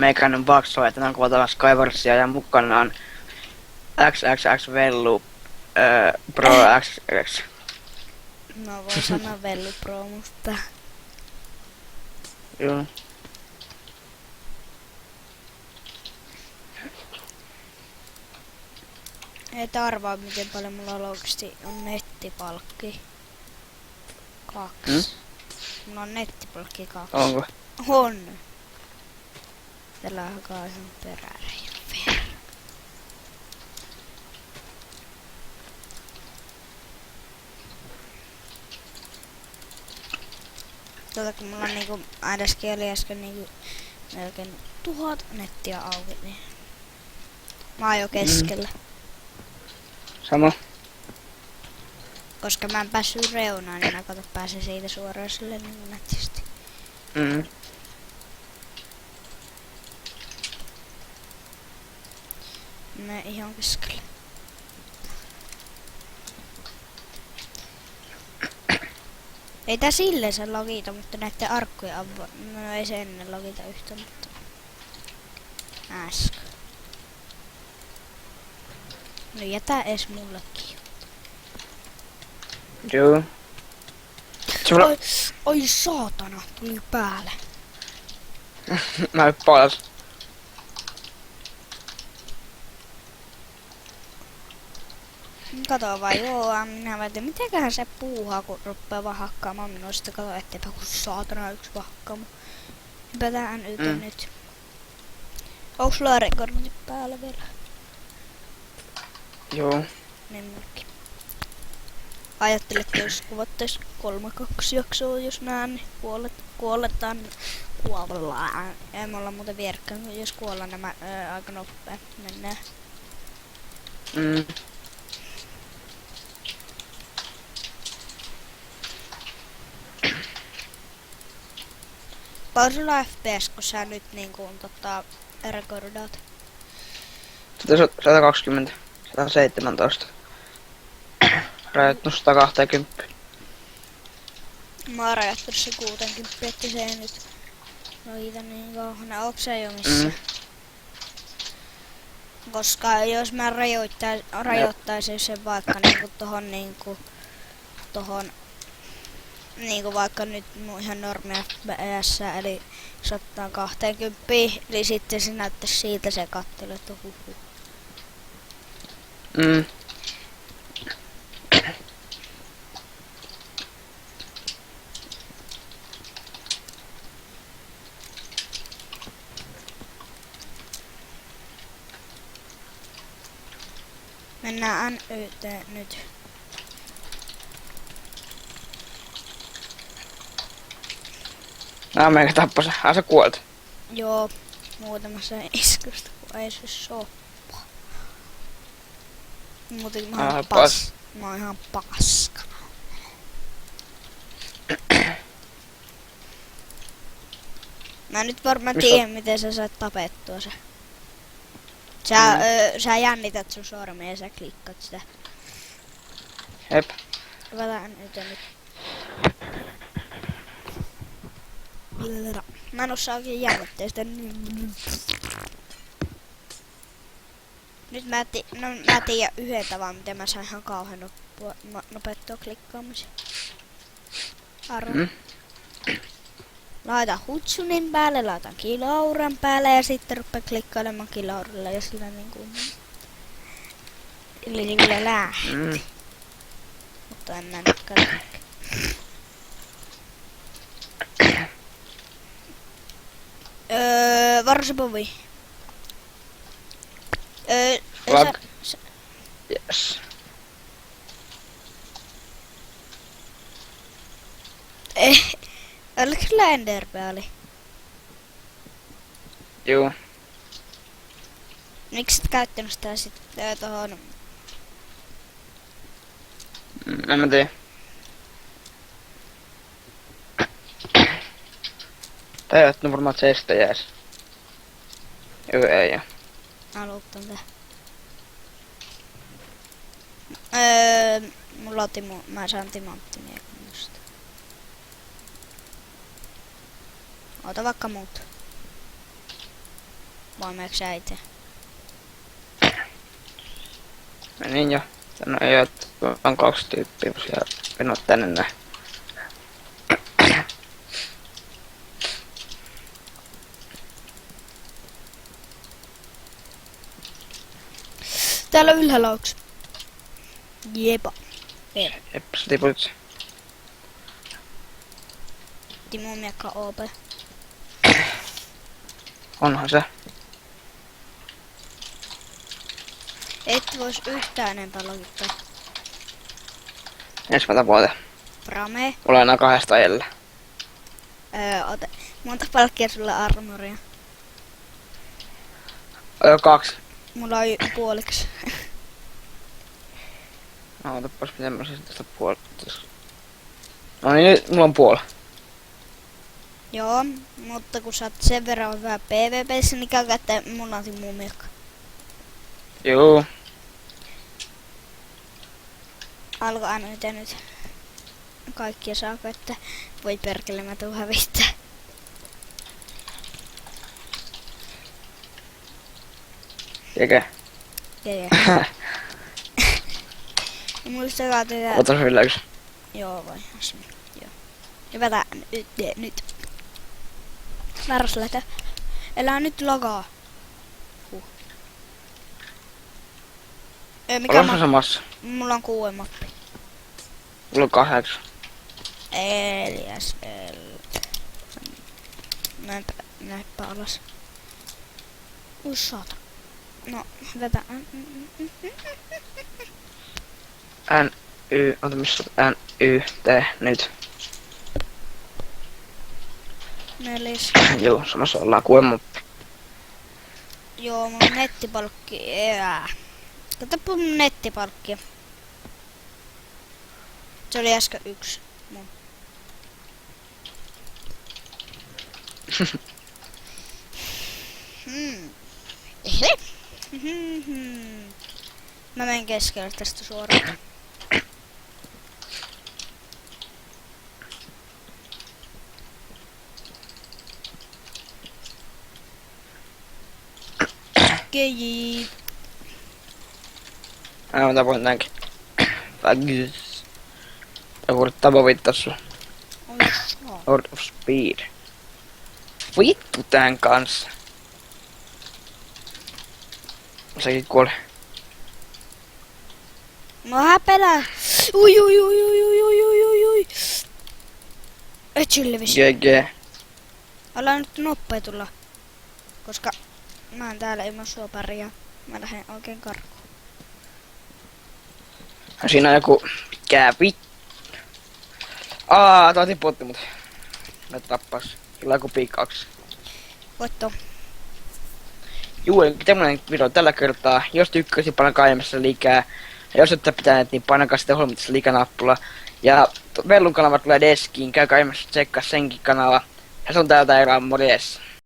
meikäinen bakso, että on kuvatava Skywarsia ja mukana on XXX Vellu Pro XX. No voi sanoa Vellu Pro, mutta... Joo. Et arvaa miten paljon mulla oikeesti on nettipalkki. 2. Mulla on nettipalkki 2. Onko? On. Tällä alkaa ihan peräreijän verran. Kun mulla on niinku ainakin oli äsken niinku melkein 1000 nettiä auki, niin mä oon jo keskellä. Sama. Koska mä en päässyt reunaan, niin mä pääsen siitä suoraan sille niinku nätisti. Mä ihan keskellä. Ei tää silleen se logita, mutta näitten arkkujen avaa. No ei se ennen logita yhtä, mutta... äsken. No jätä ees mullekin. Joo. Oi saatana, tuli päälle. Mä pois. Kato vaan, joo, minä väitän, mitenköhän se puuhaa, kun ruppee vaan hakkaamaan minua. Sitten kato etteipä, kun saatana yksi hakkaama. Hypätään nyt. Onks sulla rekordit päällä vielä? Joo. Niin minäkin. Ajattelette, jos kuvattais 3-2 jaksoa, jos nään, niin kuolletaan. Ei me olla muuten vierekkäin, jos kuollaan nämä aika nopea. Mennään. Paljon sulla FPS, kun sä nyt niinku rekordaat? 120. 117. Rajoittu 120. Mä oon rajoittanut se 60, että se ei nyt loita niin kauhana. Onks se jo missä? Koska jos mä rajoittaisin sen vaikka niinku vaikka nyt mun ihan normi FPS, eli 120, eli sitten se näyttäisi siitä se kattelu, että huhu. Mennään NYT nyt. Meikä tappas. Sä kuolet. Joo, muutamassa iskusta, kun ei se soppa. Muuten mä oon ihan paska. Mä nyt varmaan tiedän, miten sä saat tapettua se. Sä jännität sun sormia ja sä klikkaat sitä. Jep. Hypätään nyt. Mä en osaa oikein jännittää sitä. Nyt mä tiedän yhden tavan, miten mä saan ihan kauhean nopeuttua klikkaamisen. Arvo. Laitan Hutsunin päälle, laitan Kilauran päälle ja sitten rupean klikkailemaan Kilaurilla ja sillä niinku... Eli sillä lähti. Mutta en mä nyt katso. Varsipovi. Yes. Oliko sillä Enderpearli? Joo. Miksi et käyttänyt sitä sitten tohon? En mä tiedä. Tää ei ottanut varmaan chesta jäis. Joo, ei oo. Mä luuttan tää. Mulla on mä saan timanttimia kunnosta. Ota vaikka muut. Vai meneekö sä itse? Menin jo. Tänne ei oo, on 2 tyyppiä siellä. En oo tänne näin. Täällä ylhäällä onks? Jepa. Jep, sä tiput. Timo miekka OP. Onhan se. Et vois yhtään enempää logittaa. Ensimmäistä vuotta. Prame. Mulla on enää 2 jäljellä. Ota. Monta palkkia sulla armoria? 2. Mulla on puoliksi. No, otapas miten mä siis tästä puolta. No niin, nyt mulla on puoli. Joo, mutta kun sä oot sen verran hyvä PvP:ssä, niin käy kättä mulla on Timo miekka. Juu. Alko aina nyt. Kaikkia saako, että voi perkele mä tuun hävittää. Eikä. Muistakaa tehdä... Otas vielä yksi. Joo vai, joo. Hypätään nyt. Vääräs lähtö. Elää nyt lagaa. Mikä Olasiko samassa? Mulla on 6 mappi. Mulla on 8. Elias. Näinpä alas. Saata. No, hyvätä. Ota missä oot? T, nyt. 4. Joo, samassa ollaan kuulemma. Joo, mun nettipalkki. Katsopa mun nettipalkki. Se oli äsken 1. Mun. Mä menen keskelle tästä suoraan. Okei. Mä tapoin tämänkin. Fagus. Joku yrittää povittaa sua. Lord of Speed. Vittu tän kanssa. Sekin kuoli. No häpelää. Ui. Et sylvis. GG. Älä nyt noppea tulla. Koska mä oon täällä ilman sua pärjää. Mä lähden oikein karkuun. Siinä on joku kävi. Toi tiputti mut. Mä tappas. Kyllä joku piikkaaks. Voitto. Juu, eli tämmönen video tällä kertaa. Jos tykkäsit, painakaa aiemmassa liikää. Ja jos ette pitäneet, niin painakaa sitten huomattavasti liikanappula. Ja Vellun kanava tulee deskiin. Käykää aiemmassa tsekkaa senkin kanava. Ja se on täältä erään, morjes.